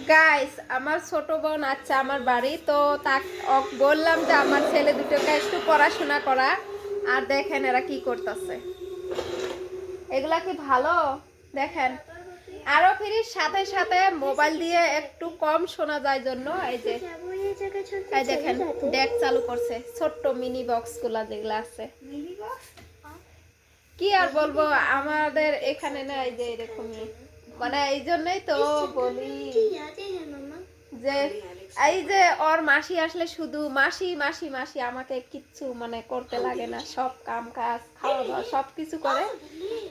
guys আমার ছোট বোন আচ্ছা আমার বাড়ি তো বললাম যে আমার ছেলে দুটোকে একটু পড়াশোনা করা আর দেখেন এরা কি করতেছে এগুলা কি ভালো দেখেন আরো ফিরির সাথে সাথে মোবাইল দিয়ে একটু কম শোনা যায় জন্য এই যে এই দেখেন ডেক চালু করছে ছোট্ট মিনি বক্স গুলা যেগুলা আছে কি আর বলবো আমাদের এখানে না এই যে এরকমই মানে এই জন্যই তো বলি যে এই যে ওর মাসি আসলে শুধু মাসি মাসি মাসি আমাকে কিচ্ছু মানে করতে লাগে না সব কাম কাজ খাওয়া দাওয়া সবকিছু করে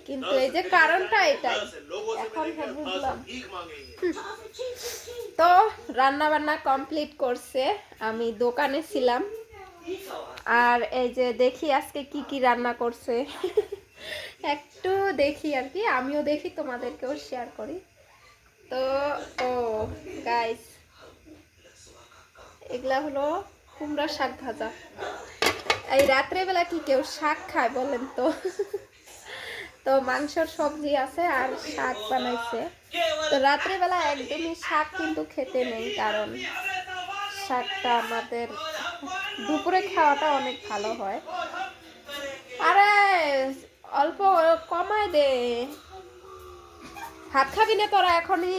কিন্তু এই যে কারণটা এটাই এখন বুঝলাম তো রান্না বান্না কমপ্লিট করছে আমি দোকানে ছিলাম আর এই যে দেখি আজকে কি কি রান্না করছে একটু দেখি আর কি আমিও দেখি তোমাদেরকেও শেয়ার করি তো ও গাইস এগুলা হলো কুমড়া শাক ভাজা এই রাত্রে বেলা কি কেউ শাক খায় বলেন তো তো মাংসের সবজি আছে আর শাক বানাইছে তো রাত্রে বেলা একদমই শাক কিন্তু খেতে নেই কারণ শাকটা আমাদের দুপুরে খাওয়াটা অনেক ভালো হয় আরে অল্প কমায় দে ভাত খাবি না তোরা এখনই